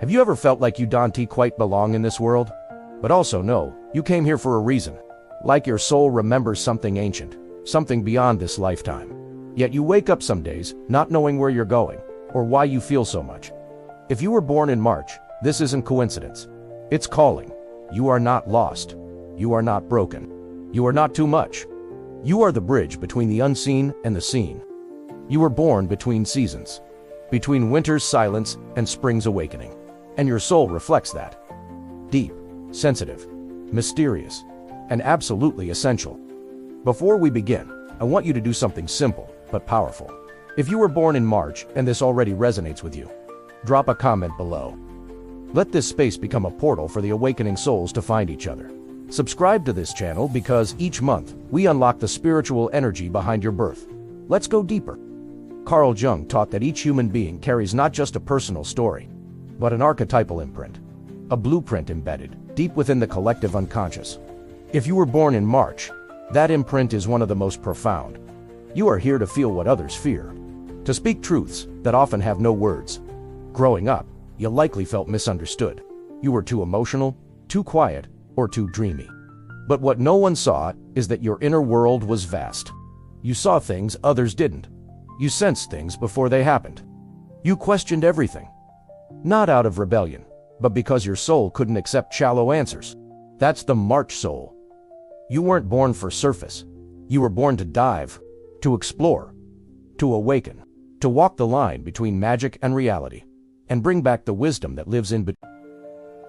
Have you ever felt like you don't quite belong in this world? But also know, you came here for a reason. Like your soul remembers something ancient, something beyond this lifetime. Yet you wake up some days, not knowing where you're going, or why you feel so much. If you were born in March, this isn't coincidence. It's calling. You are not lost. You are not broken. You are not too much. You are the bridge between the unseen and the seen. You were born between seasons, between winter's silence and spring's awakening. And your soul reflects that. Deep, sensitive, mysterious, and absolutely essential. Before we begin, I want you to do something simple, but powerful. If you were born in March and this already resonates with you, drop a comment below. Let this space become a portal for the awakening souls to find each other. Subscribe to this channel because each month, we unlock the spiritual energy behind your birth. Let's go deeper. Carl Jung taught that each human being carries not just a personal story, but an archetypal imprint, a blueprint embedded deep within the collective unconscious. If you were born in March, that imprint is one of the most profound. You are here to feel what others fear, to speak truths that often have no words. Growing up, you likely felt misunderstood. You were too emotional, too quiet, or too dreamy. But what no one saw is that your inner world was vast. You saw things others didn't. You sensed things before they happened. You questioned everything. Not out of rebellion, but because your soul couldn't accept shallow answers. That's the March soul. You weren't born for surface. You were born to dive, to explore, to awaken, to walk the line between magic and reality, and bring back the wisdom that lives in between.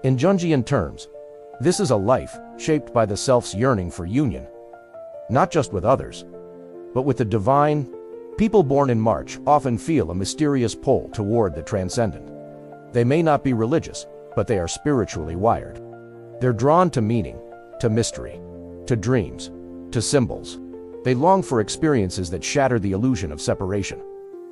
In Jungian terms, this is a life shaped by the self's yearning for union, not just with others, but with the divine. People born in March often feel a mysterious pull toward the transcendent. They may not be religious, but they are spiritually wired. They're drawn to meaning, to mystery, to dreams, to symbols. They long for experiences that shatter the illusion of separation,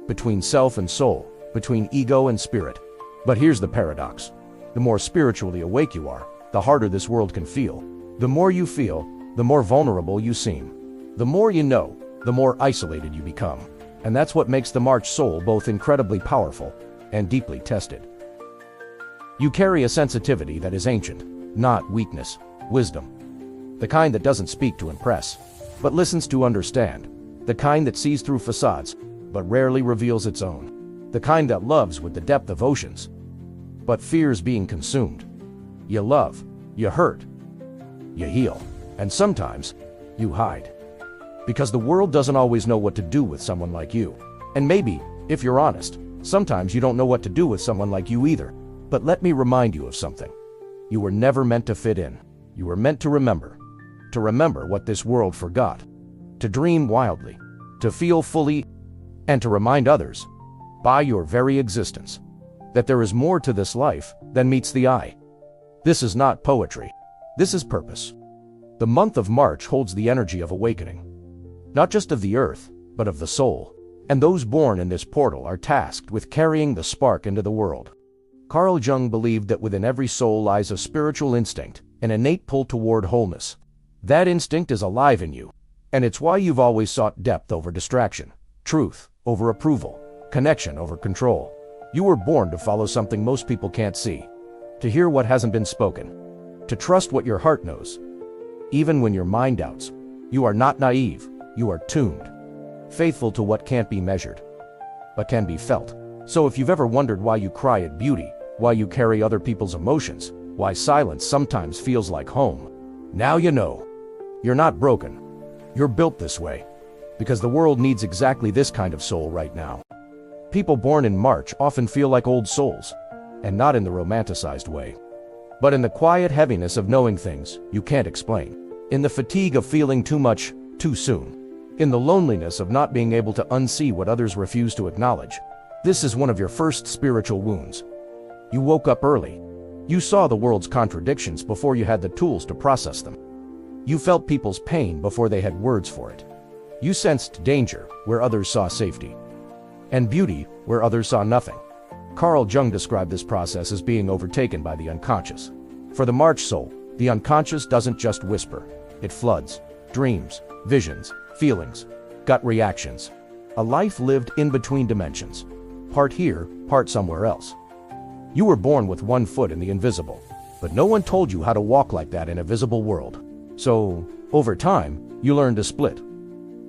between self and soul, between ego and spirit. But here's the paradox. The more spiritually awake you are, the harder this world can feel. The more you feel, the more vulnerable you seem. The more you know, the more isolated you become. And that's what makes the March soul both incredibly powerful and deeply tested. You carry a sensitivity that is ancient, not weakness, wisdom. The kind that doesn't speak to impress, but listens to understand. The kind that sees through facades, but rarely reveals its own. The kind that loves with the depth of oceans, but fears being consumed. You love, you hurt, you heal, and sometimes you hide. Because the world doesn't always know what to do with someone like you. And maybe, if you're honest, sometimes you don't know what to do with someone like you either. But let me remind you of something. You were never meant to fit in. You were meant to remember what this world forgot, to dream wildly, to feel fully, and to remind others, by your very existence, that there is more to this life than meets the eye. This is not poetry. This is purpose. The month of March holds the energy of awakening, not just of the earth, but of the soul. And those born in this portal are tasked with carrying the spark into the world. Carl Jung believed that within every soul lies a spiritual instinct, an innate pull toward wholeness. That instinct is alive in you, and it's why you've always sought depth over distraction, truth over approval, connection over control. You were born to follow something most people can't see, to hear what hasn't been spoken, to trust what your heart knows, even when your mind doubts. You are not naive, you are tuned, faithful to what can't be measured, but can be felt. So if you've ever wondered why you cry at beauty, why you carry other people's emotions, why silence sometimes feels like home, now you know. You're not broken. You're built this way. Because the world needs exactly this kind of soul right now. People born in March often feel like old souls, and not in the romanticized way, but in the quiet heaviness of knowing things you can't explain, in the fatigue of feeling too much, too soon, in the loneliness of not being able to unsee what others refuse to acknowledge. This is one of your first spiritual wounds. You woke up early. You saw the world's contradictions before you had the tools to process them. You felt people's pain before they had words for it. You sensed danger where others saw safety, and beauty where others saw nothing. Carl Jung described this process as being overtaken by the unconscious. For the March soul, the unconscious doesn't just whisper. It floods dreams, visions, feelings, gut reactions. A life lived in between dimensions. Part here, part somewhere else. You were born with one foot in the invisible, but no one told you how to walk like that in a visible world. So, over time, you learned to split,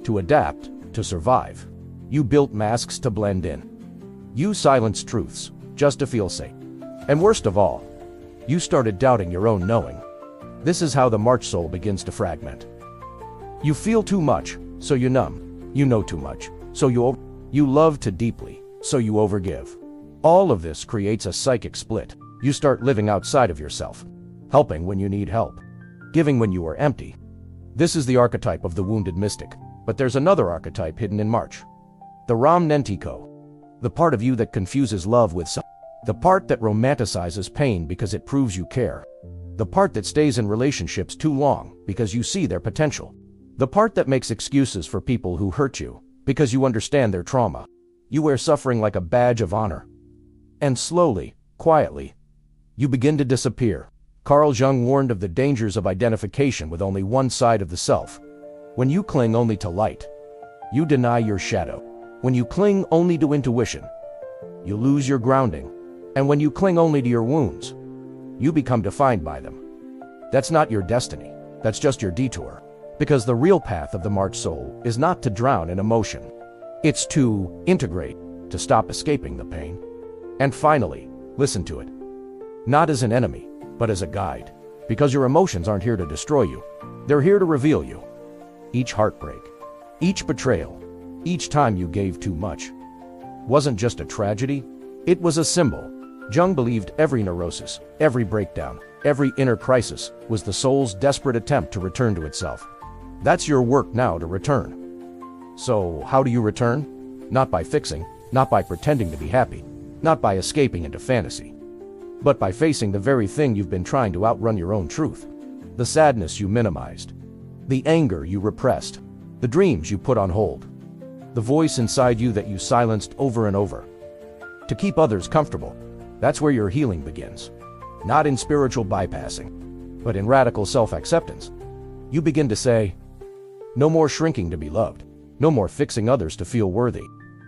to adapt, to survive. You built masks to blend in. You silenced truths, just to feel safe. And worst of all, you started doubting your own knowing. This is how the March soul begins to fragment. You feel too much, so you numb. You know too much, so you love too deeply, so you overgive. All of this creates a psychic split. You start living outside of yourself, helping when you need help, giving when you are empty. This is the archetype of the wounded mystic, but there's another archetype hidden in March. The Ram Nentiko, the part of you that confuses love with the part that romanticizes pain because it proves you care, the part that stays in relationships too long because you see their potential, the part that makes excuses for people who hurt you because you understand their trauma. You wear suffering like a badge of honor. And slowly, quietly, you begin to disappear. Carl Jung warned of the dangers of identification with only one side of the self. When you cling only to light, you deny your shadow. When you cling only to intuition, you lose your grounding. And when you cling only to your wounds, you become defined by them. That's not your destiny. That's just your detour. Because the real path of the March soul is not to drown in emotion. It's to integrate, to stop escaping the pain. And finally, listen to it. Not as an enemy, but as a guide. Because your emotions aren't here to destroy you. They're here to reveal you. Each heartbreak, each betrayal, each time you gave too much wasn't just a tragedy, it was a symbol. Jung believed every neurosis, every breakdown, every inner crisis was the soul's desperate attempt to return to itself. That's your work now, to return. So, how do you return? Not by fixing, not by pretending to be happy, not by escaping into fantasy, but by facing the very thing you've been trying to outrun your own truth. The sadness you minimized, the anger you repressed, the dreams you put on hold, the voice inside you that you silenced over and over. To keep others comfortable, that's where your healing begins. Not in spiritual bypassing, but in radical self-acceptance. You begin to say, no more shrinking to be loved, no more fixing others to feel worthy,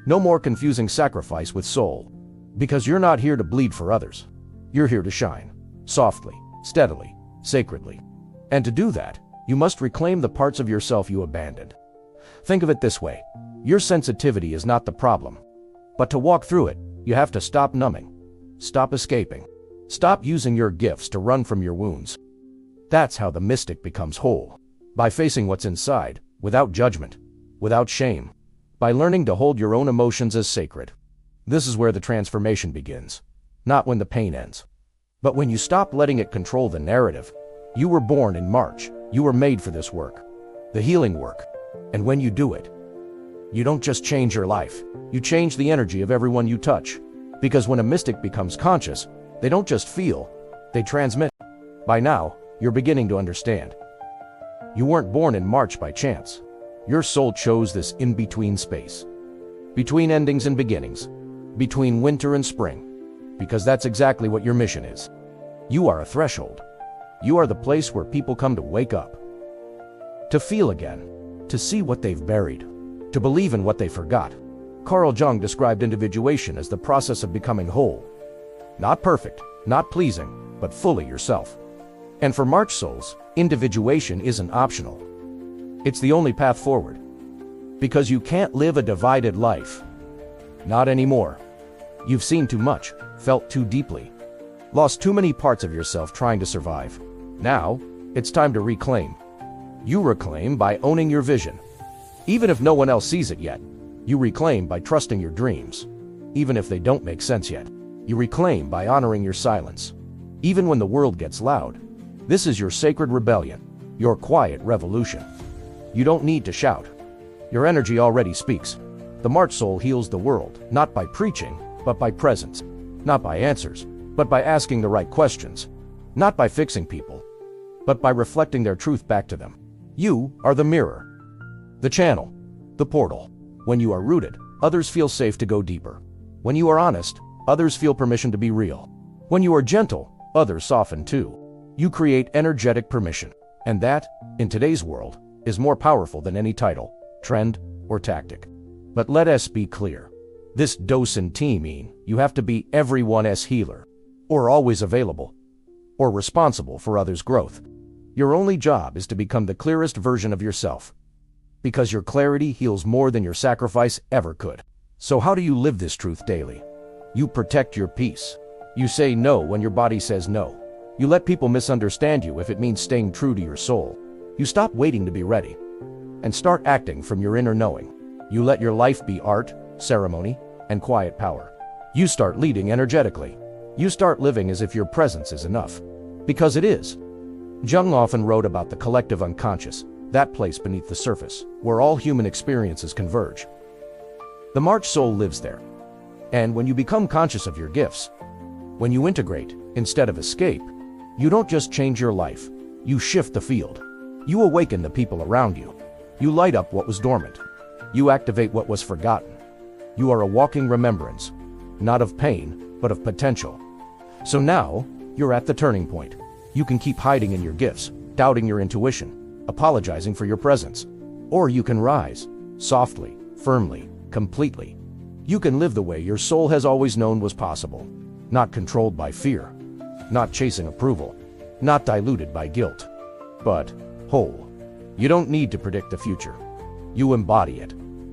no more confusing sacrifice with soul. Because you're not here to bleed for others. You're here to shine, softly, steadily, sacredly. And to do that, you must reclaim the parts of yourself you abandoned. Think of it this way. Your sensitivity is not the problem. But to walk through it, you have to stop numbing. Stop escaping. Stop using your gifts to run from your wounds. That's how the mystic becomes whole. By facing what's inside, without judgment, without shame. By learning to hold your own emotions as sacred. This is where the transformation begins. Not when the pain ends, but when you stop letting it control the narrative. You were born in March. You were made for this work, the healing work. And when you do it, you don't just change your life, you change the energy of everyone you touch. Because when a mystic becomes conscious, they don't just feel, they transmit. By now, you're beginning to understand. You weren't born in March by chance. Your soul chose this in-between space. Between endings and beginnings. Between winter and spring. Because that's exactly what your mission is. You are a threshold. You are the place where people come to wake up. To feel again. To see what they've buried. To believe in what they forgot. Carl Jung described individuation as the process of becoming whole. Not perfect, not pleasing, but fully yourself. And for March souls, individuation isn't optional. It's the only path forward. Because you can't live a divided life. Not anymore. You've seen too much, felt too deeply, lost too many parts of yourself trying to survive. Now, it's time to reclaim. You reclaim by owning your vision. Even if no one else sees it yet. You reclaim by trusting your dreams. Even if they don't make sense yet. You reclaim by honoring your silence. Even when the world gets loud. This is your sacred rebellion. Your quiet revolution. You don't need to shout. Your energy already speaks. The March soul heals the world, not by preaching, but by presence. Not by answers, but by asking the right questions. Not by fixing people, but by reflecting their truth back to them. You are the mirror. The channel. The portal. When you are rooted, others feel safe to go deeper. When you are honest, others feel permission to be real. When you are gentle, others soften too. You create energetic permission. And that, in today's world, is more powerful than any title, trend, or tactic. But let us be clear. This doesn't mean you have to be everyone's healer. or always available, or responsible for others' growth. Your only job is to become the clearest version of yourself, because your clarity heals more than your sacrifice ever could. So how do you live this truth daily? You protect your peace. You say no when your body says no. You let people misunderstand you if it means staying true to your soul. You stop waiting to be ready and start acting from your inner knowing. You let your life be art, ceremony, and quiet power. You start leading energetically. You start living as if your presence is enough. Because it is. Jung often wrote about the collective unconscious, that place beneath the surface, where all human experiences converge. The March soul lives there. And when you become conscious of your gifts, when you integrate instead of escape, you don't just change your life, you shift the field. You awaken the people around you. You light up what was dormant. You activate what was forgotten. You are a walking remembrance, not of pain, but of potential. So now, you're at the turning point. You can keep hiding in your gifts, doubting your intuition, apologizing for your presence. Or you can rise, softly, firmly, completely. You can live the way your soul has always known was possible, not controlled by fear, not chasing approval, not diluted by guilt, but whole. You don't need to predict the future. You embody it.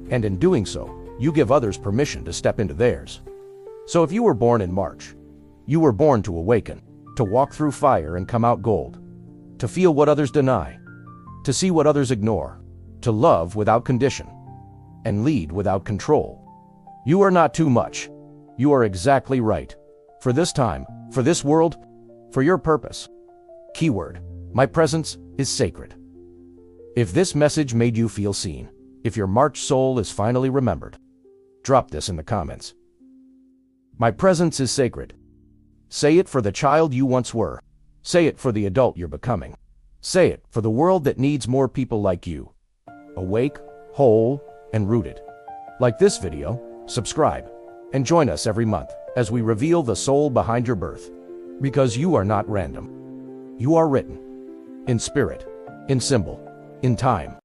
And in doing so, you give others permission to step into theirs. So if you were born in March, you were born to awaken, to walk through fire and come out gold, to feel what others deny, to see what others ignore, to love without condition, and lead without control. You are not too much. You are exactly right. For this time, for this world, for your purpose. Keyword: my presence is sacred. If this message made you feel seen, if your March soul is finally remembered, drop this in the comments. My presence is sacred. Say it for the child you once were. Say it for the adult you're becoming. Say it for the world that needs more people like you. Awake, whole, and rooted. Like this video, subscribe, and join us every month as we reveal the soul behind your birth. Because you are not random. You are written. In spirit, in symbol, in time.